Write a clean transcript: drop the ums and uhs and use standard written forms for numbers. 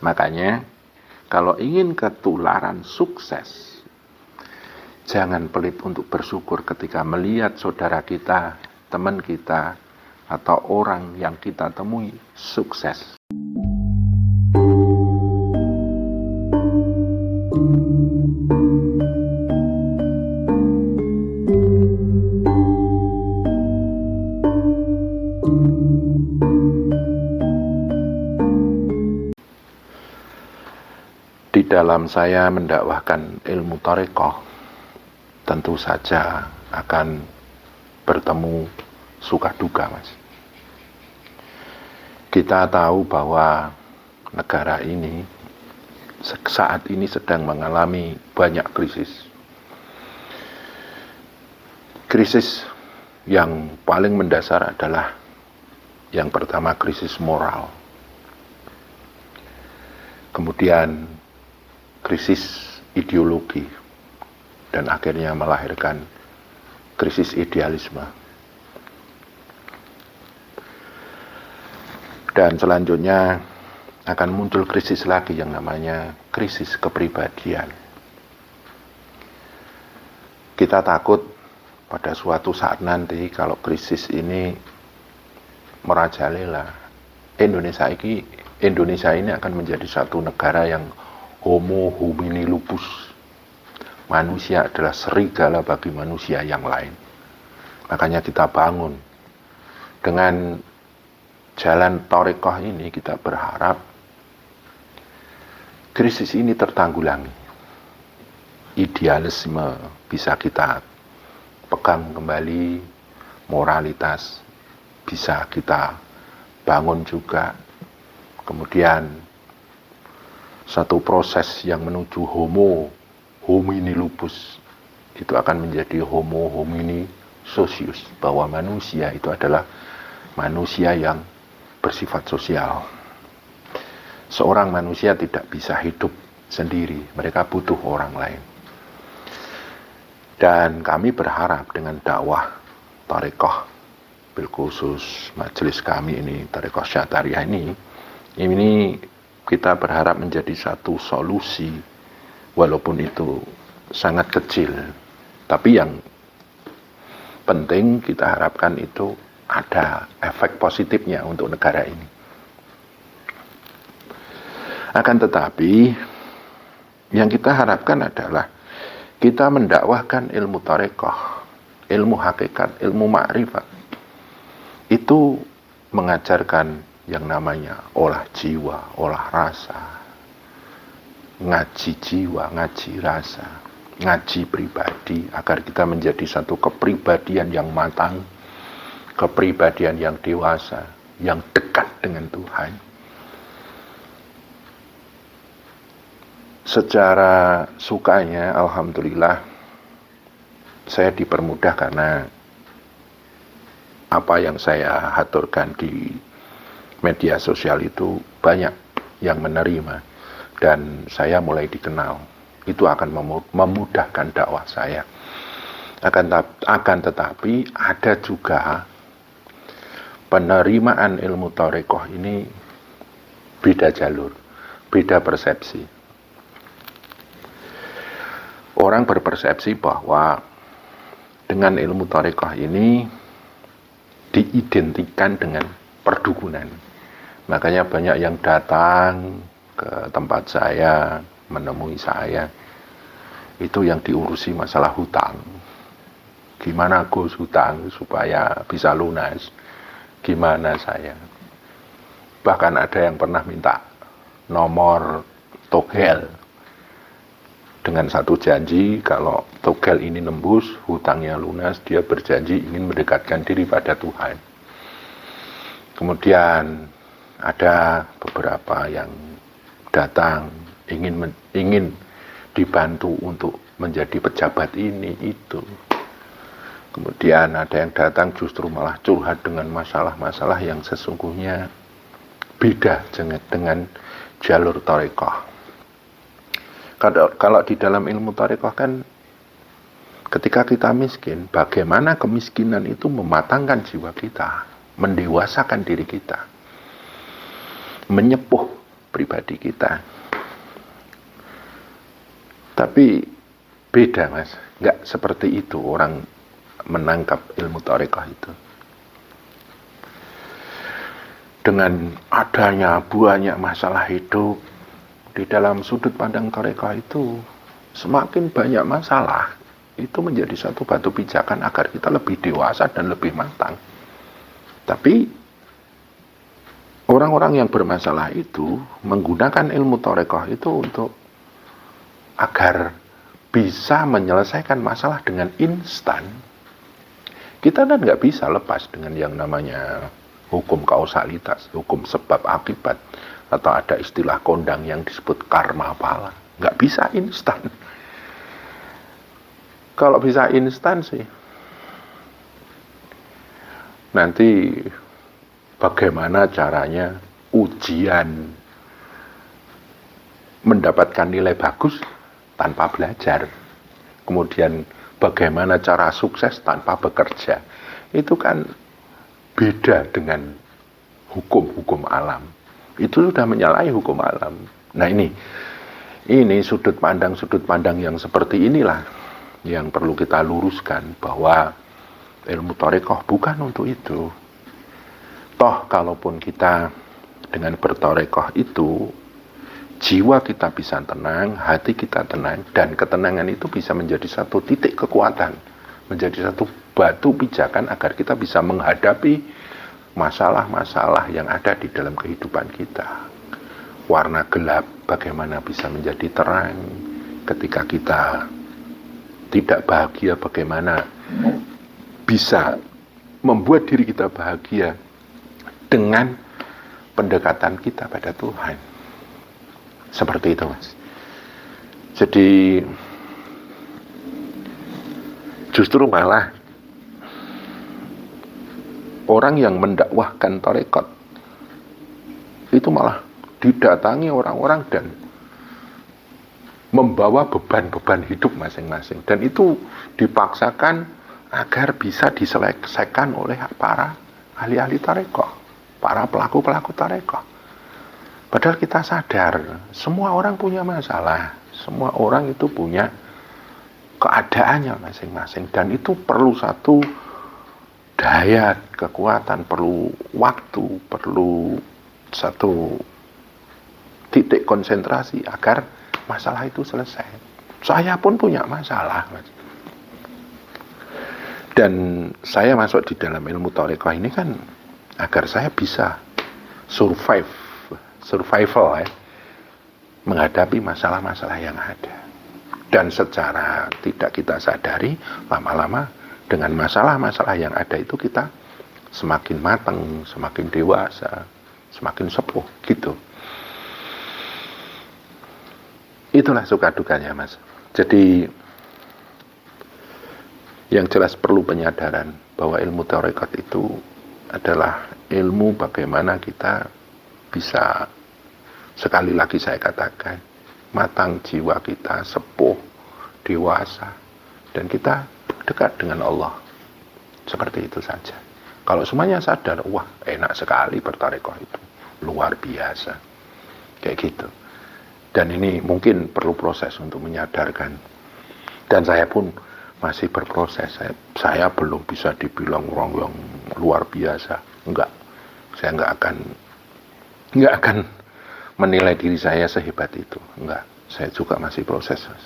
Makanya kalau ingin ketularan sukses, jangan pelit untuk bersyukur ketika melihat saudara kita, teman kita, atau orang yang kita temui sukses. Di dalam saya mendakwahkan ilmu thariqah, tentu saja akan bertemu suka duka, Mas. Kita tahu bahwa negara ini saat ini sedang mengalami banyak krisis. Krisis yang paling mendasar adalah yang pertama krisis moral. Kemudian krisis ideologi, dan akhirnya melahirkan krisis idealisme. Dan selanjutnya akan muncul krisis lagi yang namanya krisis kepribadian. Kita takut pada suatu saat nanti kalau krisis ini merajalela, Indonesia ini akan menjadi satu negara yang homo homini lupus. Manusia adalah serigala bagi manusia yang lain. Makanya kita bangun. Dengan jalan thariqah ini kita berharap krisis ini tertanggulangi. Idealisme bisa kita pegang kembali, moralitas bisa kita bangun juga. Kemudian satu proses yang menuju homo homini lupus itu akan menjadi homo homini socius, bahwa manusia itu adalah manusia yang bersifat sosial. Seorang manusia tidak bisa hidup sendiri, mereka butuh orang lain. Dan kami berharap dengan dakwah thariqah, bilkhusus majelis kami ini, thariqah Syatariah ini kita berharap menjadi satu solusi, walaupun itu sangat kecil, tapi yang penting kita harapkan itu ada efek positifnya untuk negara ini. Akan tetapi yang kita harapkan adalah kita mendakwahkan ilmu thariqah, ilmu hakikat, ilmu ma'rifat, itu mengajarkan yang namanya olah jiwa, olah rasa, ngaji jiwa, ngaji rasa, ngaji pribadi, agar kita menjadi satu kepribadian yang matang, kepribadian yang dewasa, yang dekat dengan Tuhan. Secara sukanya, alhamdulillah, saya dipermudah karena apa yang saya haturkan di media sosial itu banyak yang menerima, dan saya mulai dikenal. Itu akan memudahkan dakwah saya. Akan tetapi ada juga penerimaan ilmu thariqah ini beda jalur, beda persepsi. Orang berpersepsi bahwa dengan ilmu thariqah ini diidentikan dengan perdukunan. Makanya banyak yang datang ke tempat saya, menemui saya, itu yang diurusi masalah hutang. Gimana Gus hutang supaya bisa lunas? Gimana saya? Bahkan ada yang pernah minta nomor togel dengan satu janji, kalau togel ini nembus, hutangnya lunas, dia berjanji ingin mendekatkan diri pada Tuhan. Kemudian ada beberapa yang datang ingin dibantu untuk menjadi pejabat ini itu. Kemudian ada yang datang justru malah curhat dengan masalah-masalah yang sesungguhnya beda dengan jalur thariqah. Kalau di dalam ilmu thariqah kan ketika kita miskin, bagaimana kemiskinan itu mematangkan jiwa kita, mendewasakan diri kita, menyepuh pribadi kita. Tapi beda Mas, nggak seperti itu orang menangkap ilmu tarekah itu. Dengan adanya banyak masalah hidup di dalam sudut pandang tarekah itu, semakin banyak masalah, itu menjadi satu batu pijakan agar kita lebih dewasa dan lebih matang. Tapi orang-orang yang bermasalah itu menggunakan ilmu tarekah itu untuk agar bisa menyelesaikan masalah dengan instan. Kita kan nggak bisa lepas dengan yang namanya hukum kausalitas, hukum sebab akibat, atau ada istilah kondang yang disebut karma pala. Nggak bisa instan. Kalau bisa instan sih, nanti bagaimana caranya ujian mendapatkan nilai bagus tanpa belajar. Kemudian bagaimana cara sukses tanpa bekerja. Itu kan beda dengan hukum-hukum alam. Itu sudah menyalahi hukum alam. Nah ini sudut pandang yang seperti inilah yang perlu kita luruskan, bahwa ilmu tarekah bukan untuk itu. Toh kalaupun kita dengan bertarekah itu, jiwa kita bisa tenang, hati kita tenang, dan ketenangan itu bisa menjadi satu titik kekuatan, menjadi satu batu pijakan agar kita bisa menghadapi masalah-masalah yang ada di dalam kehidupan kita. Warna gelap bagaimana bisa menjadi terang, ketika kita tidak bahagia bagaimana bisa membuat diri kita bahagia dengan pendekatan kita pada Tuhan. Seperti itu Mas. Jadi justru malah orang yang mendakwahkan tarekat itu malah didatangi orang-orang dan membawa beban-beban hidup masing-masing, dan itu dipaksakan agar bisa diselesaikan oleh para ahli-ahli tarekat, para pelaku-pelaku tarekat. Padahal kita sadar semua orang punya masalah, semua orang itu punya keadaannya masing-masing, dan itu perlu satu daya kekuatan, perlu waktu, perlu satu titik konsentrasi agar masalah itu selesai. Saya pun punya masalah, Mas. Dan saya masuk di dalam ilmu tarekah ini kan agar saya bisa survival ya, menghadapi masalah-masalah yang ada. Dan secara tidak kita sadari, lama-lama dengan masalah-masalah yang ada itu kita semakin matang, semakin dewasa, semakin sepuh gitu. Itulah suka dukanya Mas. Jadi yang jelas perlu penyadaran bahwa ilmu tarekat itu adalah ilmu bagaimana kita bisa, sekali lagi saya katakan, matang jiwa kita, sepuh, dewasa, dan kita dekat dengan Allah. Seperti itu saja. Kalau semuanya sadar, wah enak sekali bertarekat itu, luar biasa, kayak gitu. Dan ini mungkin perlu proses untuk menyadarkan. Dan saya pun masih berproses. Saya belum bisa dibilang orang yang luar biasa. Enggak. Saya enggak akan menilai diri saya sehebat itu. Enggak. Saya juga masih proses, Mas.